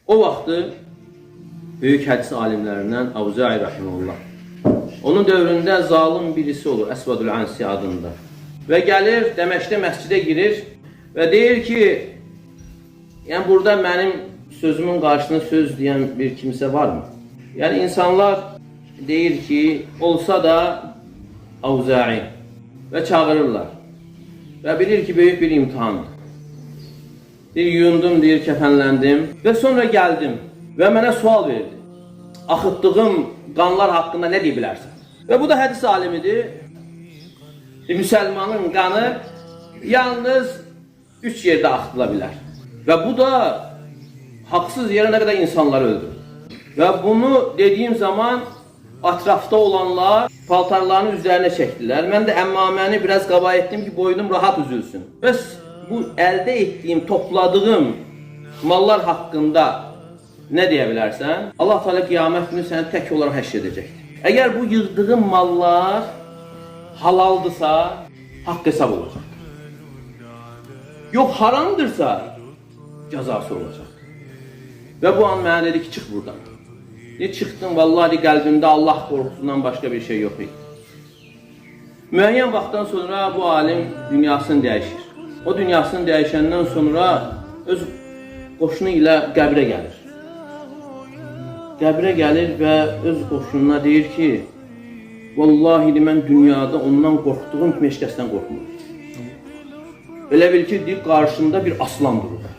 O vaxtı böyük hədis alimlərindən Avza'i rahimehullah. Onun dövründə zalim birisi olur, Əsvadul Ansi adında. Və gəlir, Dəməşqdə məscidə girir və deyir ki, yəni burada mənim sözümün qarşısında söz deyən bir kimsə varmı? Yəni insanlar deyir ki, olsa da Avza'i və çağırırlar və bilir ki, böyük bir imtihandır. Deyir, yuyundum, deyir, kəfənləndim və sonra gəldim və mənə sual verdi. Axıtdığım qanlar haqqında nə deyə bilərsən? Və bu da hədis alimidir. Müsəlmanın qanı yalnız 3 yerdə axıtıla bilər. Və bu da haqsız yerə nə qədər insanları öldürür. Və bunu dediyim zaman ətrafda olanlar paltarlarını üzərinə çəkdilər. Mən də əmmaməni biraz qaba etdim ki, boynum rahat üzülsün. Və bu əldə etdiyim, topladığım mallar haqqında nə deyə bilərsən? Allah Teala qiyamət günü səni tək olaraq həşr edəcəkdir. Əgər bu yığdığım mallar halaldırsa, haqq hesab olacaq. Yox, haramdırsa, cəzası olacaq. Və bu an mənə dedi ki, çıx buradan. Çıxdım, vallahi qəlbimdə Allah qorxusundan başqa bir şey yox idi. Müəyyən vaxtdan sonra bu alim dünyasını dəyişir. O dünyasını dəyişəndən sonra öz qoşunu ilə qəbrə gəlir. Qəbrə gəlir və öz qoşununa deyir ki, vallahi mən dünyada ondan qorxduğum kimi heç kəsdən qorxmuram. Elə bil ki, qarşında bir aslan durur.